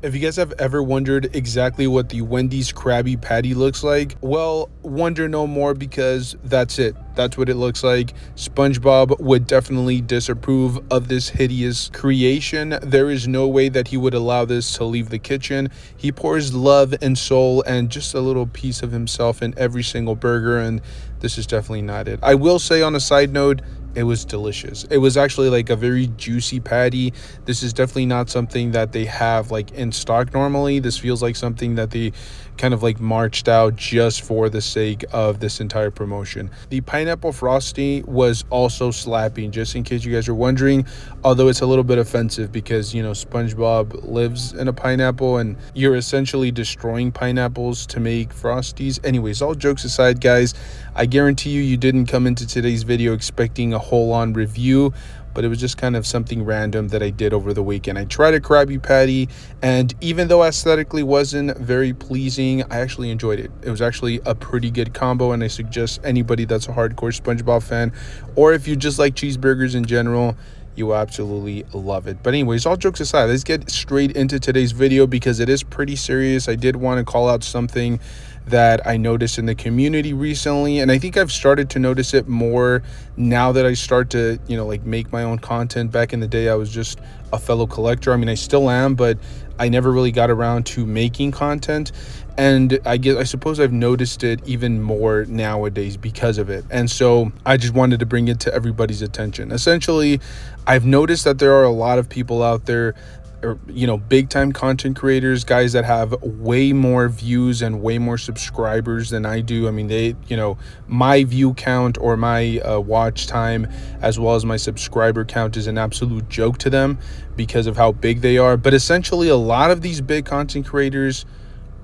If you guys have ever wondered exactly what the Wendy's Krabby Patty looks like, well, wonder no more because that's it. That's what it looks like. SpongeBob would definitely disapprove of this hideous creation. There is no way that he would allow this to leave the kitchen. He pours love and soul and just a little piece of himself in every single burger, and this is definitely not it. I will say on a side note, it was delicious. It was actually like a very juicy patty. This is definitely not something that they have like in stock normally. This feels like something that they kind of like marched out just for the sake of this entire promotion. The pineapple frosty was also slapping, just in case you guys are wondering, although it's a little bit offensive because, you know, SpongeBob lives in a pineapple and you're essentially destroying pineapples to make frosties. Anyways, all jokes aside, guys, I guarantee you didn't come into today's video expecting a whole on review, but it was just kind of something random that I did over the weekend. I tried a Krabby Patty, and even though aesthetically wasn't very pleasing, I actually enjoyed it. It was actually a pretty good combo, and I suggest anybody that's a hardcore SpongeBob fan, or if you just like cheeseburgers in general, you will absolutely love it. But anyways, all jokes aside, let's get straight into today's video because it is pretty serious. I did want to call out something that I noticed in the community recently, and I think I've started to notice it more now that I start to, you know, like make my own content. Back in the day, I was just a fellow collector. I mean, I still am, but I never really got around to making content, and I suppose I've noticed it even more nowadays because of it. And so I just wanted to bring it to everybody's attention. Essentially, I've noticed that there are a lot of people out there, or, you know, big time content creators, guys that have way more views and way more subscribers than I do. I mean, they, you know, my view count or my watch time as well as my subscriber count is an absolute joke to them because of how big they are. But essentially, a lot of these big content creators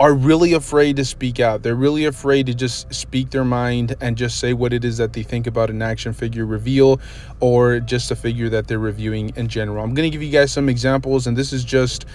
are really afraid to speak out. They're really afraid to just speak their mind and just say what it is that they think about an action figure reveal or just a figure that they're reviewing in general. I'm going to give you guys some examples, and this is just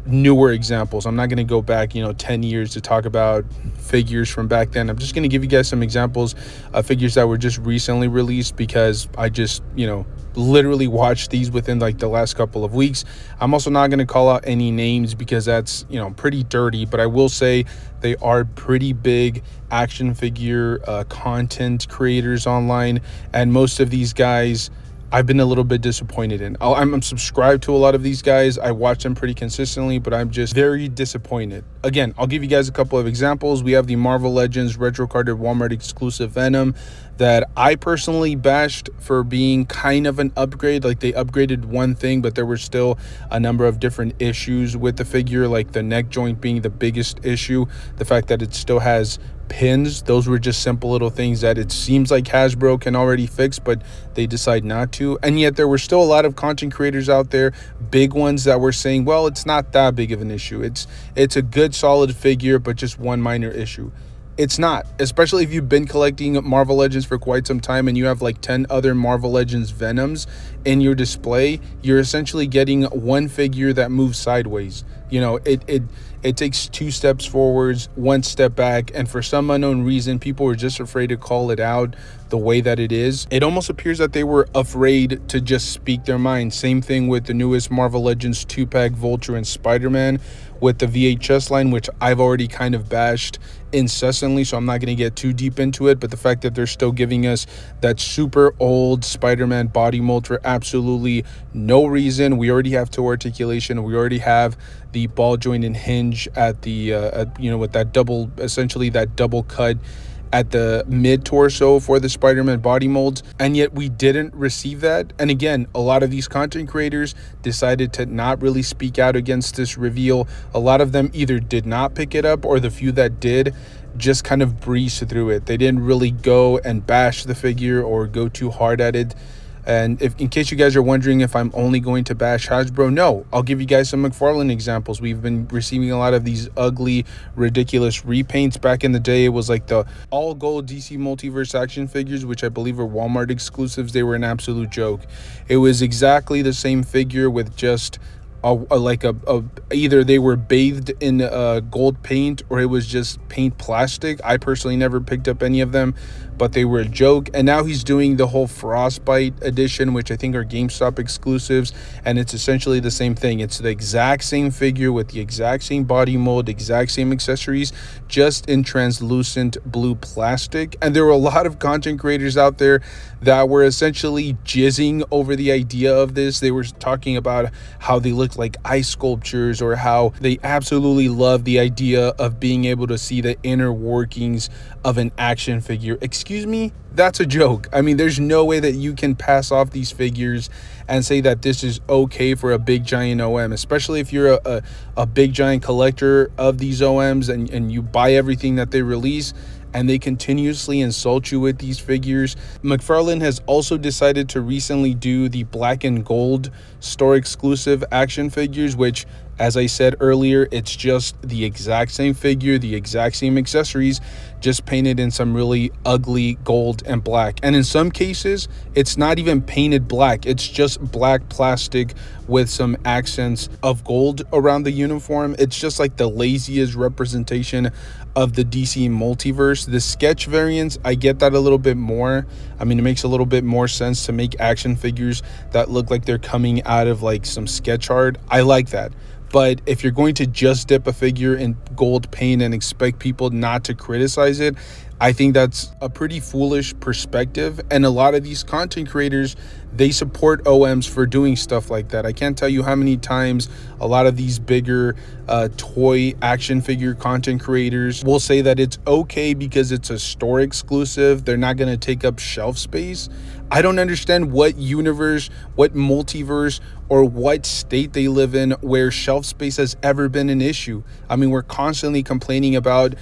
newer examples. I'm not going to go back, you know, 10 years to talk about figures from back then. I'm just going to give you guys some examples of figures that were just recently released because I just, you know, literally watched these within like the last couple of weeks. I'm also not going to call out any names because that's, you know, pretty dirty, but I will say they are pretty big action figure content creators online, and most of these guys I've been a little bit disappointed in. I'm subscribed to a lot of these guys. I watch them pretty consistently, but I'm just very disappointed. Again, I'll give you guys a couple of examples. We have the Marvel Legends retro carded Walmart exclusive Venom that I personally bashed for being kind of an upgrade. Like, they upgraded one thing, but there were still a number of different issues with the figure, like the neck joint being the biggest issue. The fact that it still has pins, those were just simple little things that it seems like Hasbro can already fix, but they decide not to. And yet there were still a lot of content creators out there, big ones, that were saying, well, it's not that big of an issue. It's a good solid figure, but just one minor issue. It's not, especially if you've been collecting Marvel Legends for quite some time and you have like 10 other Marvel Legends Venoms in your display. You're essentially getting one figure that moves sideways. You know, it takes 2 steps forwards, 1 step back, and for some unknown reason, people were just afraid to call it out the way that it is. It almost appears that they were afraid to just speak their mind. Same thing with the newest Marvel Legends 2-pack Vulture and Spider-Man with the VHS line, which I've already kind of bashed incessantly, so I'm not going to get too deep into it. But the fact that they're still giving us that super old Spider-Man body mold for absolutely no reason. We already have toe articulation. We already have the ball joint and hinge at the you know, with that double, essentially that double cut at the mid torso for the Spider-Man body molds, and yet we didn't receive that. And again, a lot of these content creators decided to not really speak out against this reveal. A lot of them either did not pick it up, or the few that did just kind of breezed through it. They didn't really go and bash the figure or go too hard at it. And if, in case you guys are wondering if I'm only going to bash Hasbro, no, I'll give you guys some McFarlane examples. We've been receiving a lot of these ugly, ridiculous repaints. Back in the day, it was like the all gold DC Multiverse action figures, which I believe are Walmart exclusives. They were an absolute joke. It was exactly the same figure with just either they were bathed in gold paint or it was just paint plastic. I personally never picked up any of them, but they were a joke. And now he's doing the whole Frostbite edition, which I think are GameStop exclusives, and it's essentially the same thing. It's the exact same figure with the exact same body mold, exact same accessories, just in translucent blue plastic. And there were a lot of content creators out there that were essentially jizzing over the idea of this. They were talking about how they looked like ice sculptures, or how they absolutely love the idea of being able to see the inner workings of an action figure. Excuse me? That's a joke. I mean, there's no way that you can pass off these figures and say that this is okay for a big giant OM, especially if you're a big giant collector of these OMs and you buy everything that they release and they continuously insult you with these figures. McFarlane has also decided to recently do the black and gold store exclusive action figures, which, as I said earlier, it's just the exact same figure, the exact same accessories, just painted in some really ugly gold and black. And in some cases, it's not even painted black. It's just black plastic with some accents of gold around the uniform. It's just like the laziest representation of the DC multiverse. The sketch variants, I get that a little bit more. I mean, it makes a little bit more sense to make action figures that look like they're coming out of like some sketch art. I like that. But if you're going to just dip a figure in gold paint and expect people not to criticize it, I think that's a pretty foolish perspective. And a lot of these content creators, they support OMs for doing stuff like that. I can't tell you how many times a lot of these bigger toy action figure content creators will say that it's okay because it's a store exclusive. They're not going to take up shelf space. I don't understand what universe, what multiverse, or what state they live in where shelf space has ever been an issue. I mean, we're constantly complaining about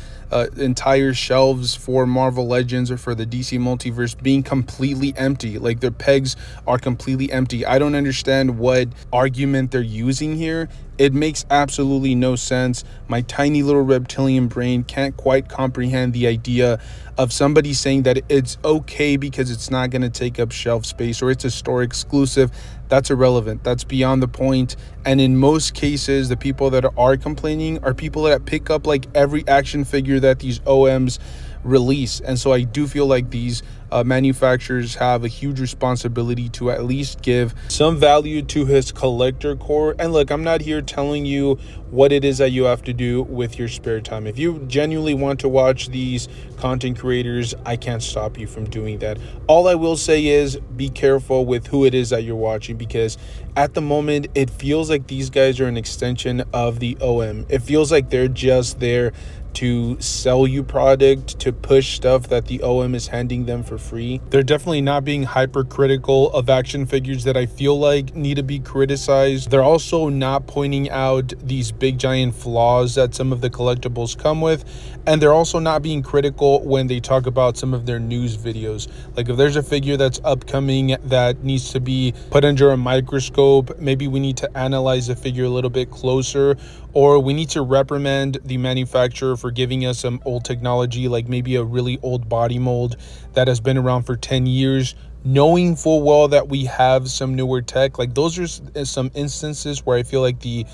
entire shelves for Marvel Legends or for the DC multiverse being completely empty. Like, their pegs are completely empty. I don't understand what argument they're using here. It makes absolutely no sense. My tiny little reptilian brain can't quite comprehend the idea of somebody saying that it's okay because it's not going to take up shelf space or it's a store exclusive. That's irrelevant. That's beyond the point. And in most cases, the people that are complaining are people that pick up like every action figure that these OMs release. And so I do feel like these manufacturers have a huge responsibility to at least give some value to his collector core. And look, I'm not here telling you what it is that you have to do with your spare time. If you genuinely want to watch these content creators, I can't stop you from doing that. All I will say is be careful with who it is that you're watching, because at the moment it feels like these guys are an extension of the OM. It feels like they're just there to sell you product, to push stuff that the OM is handing them for free. They're definitely not being hypercritical of action figures that I feel like need to be criticized. They're also not pointing out these big giant flaws that some of the collectibles come with. And they're also not being critical when they talk about some of their news videos. Like, if there's a figure that's upcoming that needs to be put under a microscope, maybe we need to analyze the figure a little bit closer, or we need to reprimand the manufacturer for giving us some old technology, like maybe a really old body mold that has been around for 10 years, knowing full well that we have some newer tech. Like, those are some instances where I feel like the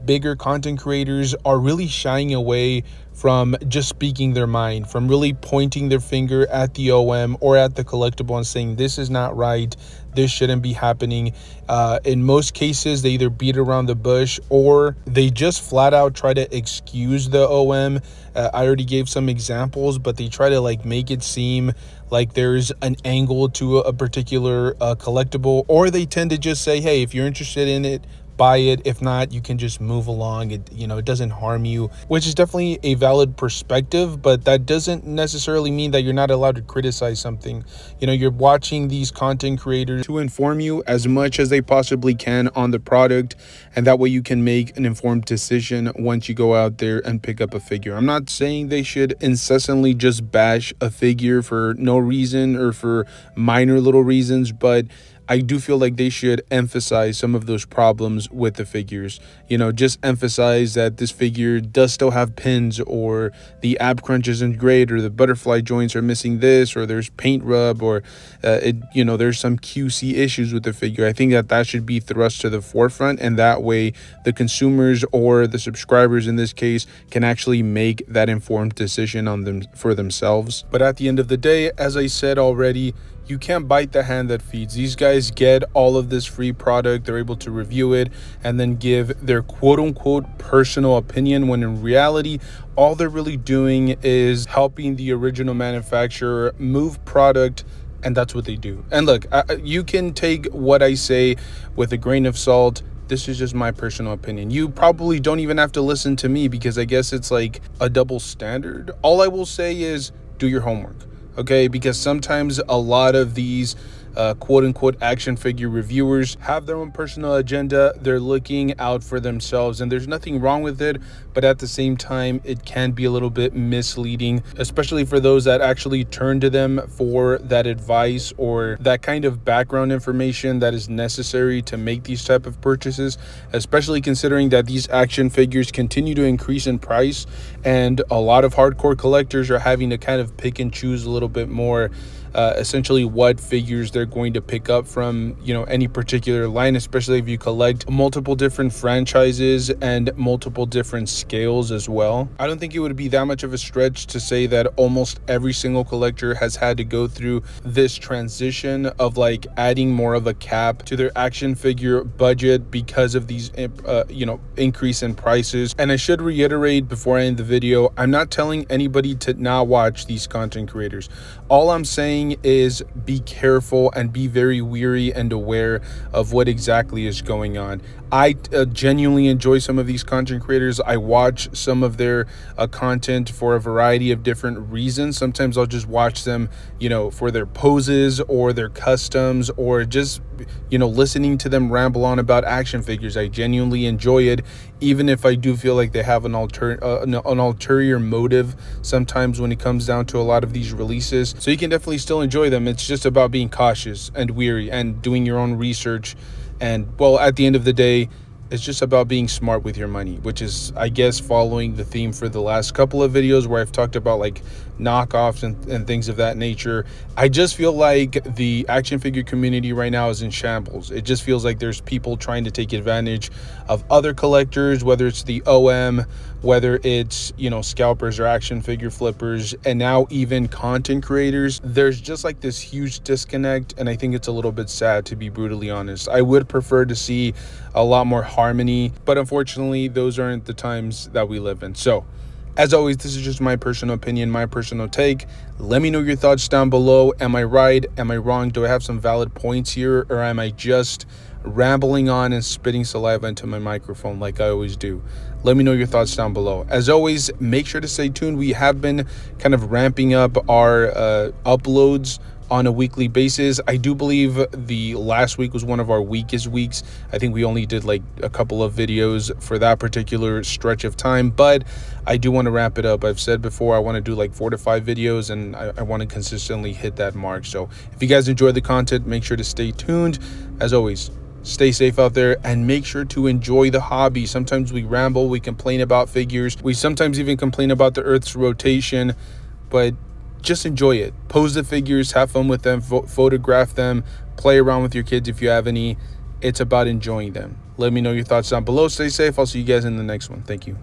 bigger content creators are really shying away from just speaking their mind, from really pointing their finger at the OM or at the collectible and saying, this is not right, this shouldn't be happening. In most cases, they either beat around the bush or they just flat out try to excuse the OM. I already gave some examples, but they try to like make it seem like there's an angle to a particular collectible, or they tend to just say, hey, if you're interested in it, buy it. If not, you can just move along. It doesn't harm you, which is definitely a valid perspective, but that doesn't necessarily mean that you're not allowed to criticize something. You're watching these content creators to inform you as much as they possibly can on the product, and that way you can make an informed decision once you go out there and pick up a figure. I'm not saying they should incessantly just bash a figure for no reason or for minor little reasons, but I do feel like they should emphasize some of those problems with the figures. Just emphasize that this figure does still have pins, or the ab crunch isn't great, or the butterfly joints are missing this, or there's paint rub, or there's some QC issues with the figure. I think that should be thrust to the forefront, and that way the consumers, or the subscribers in this case, can actually make that informed decision on them for themselves. But at the end of the day, as I said already, you can't bite the hand that feeds. These guys get all of this free product. They're able to review it and then give their quote unquote personal opinion, when in reality, all they're really doing is helping the original manufacturer move product. And that's what they do. And look, you can take what I say with a grain of salt. This is just my personal opinion. You probably don't even have to listen to me, because I guess it's like a double standard. All I will say is do your homework. Okay, because sometimes a lot of these quote unquote action figure reviewers have their own personal agenda. They're looking out for themselves, and there's nothing wrong with it, but at the same time, it can be a little bit misleading, especially for those that actually turn to them for that advice or that kind of background information that is necessary to make these type of purchases, especially considering that these action figures continue to increase in price, and a lot of hardcore collectors are having to kind of pick and choose a little bit more essentially what figures they're going to pick up from any particular line, especially if you collect multiple different franchises and multiple different scales as well. I don't think it would be that much of a stretch to say that almost every single collector has had to go through this transition of like adding more of a cap to their action figure budget because of these increase in prices. And I should reiterate before I end the video, I'm not telling anybody to not watch these content creators. All I'm saying is be careful and be very weary and aware of what exactly is going on. I genuinely enjoy some of these content creators. I watch some of their content for a variety of different reasons. Sometimes I'll just watch them, for their poses or their customs, or just, listening to them ramble on about action figures. I genuinely enjoy it, even if I do feel like they have an ulterior motive sometimes when it comes down to a lot of these releases. So you can definitely still enjoy them. It's just about being cautious and weary and doing your own research. And well, at the end of the day, it's just about being smart with your money, which is, I guess, following the theme for the last couple of videos where I've talked about like knockoffs and things of that nature. I just feel like the action figure community right now is in shambles. It just feels like there's people trying to take advantage of other collectors, whether it's the OM, whether it's, scalpers or action figure flippers, and now even content creators. There's just like this huge disconnect, and I think it's a little bit sad, to be brutally honest. I would prefer to see a lot more harmony, but unfortunately, those aren't the times that we live in. So, as always, this is just my personal opinion, my personal take. Let me know your thoughts down below. Am I right? Am I wrong? Do I have some valid points here? Or am I just rambling on and spitting saliva into my microphone like I always do? Let me know your thoughts down below. As always, make sure to stay tuned. We have been kind of ramping up our uploads on a weekly basis. I do believe the last week was one of our weakest weeks. I think we only did like a couple of videos for that particular stretch of time, but I do want to wrap it up. I've said before, I want to do like 4 to 5 videos, and I want to consistently hit that mark. So if you guys enjoy the content, make sure to stay tuned. As always, stay safe out there and make sure to enjoy the hobby. Sometimes we ramble, we complain about figures, we sometimes even complain about the Earth's rotation, but just enjoy it. Pose the figures, have fun with them, photograph them, play around with your kids if you have any. It's about enjoying them. Let me know your thoughts down below. Stay safe. I'll see you guys in the next one. Thank you.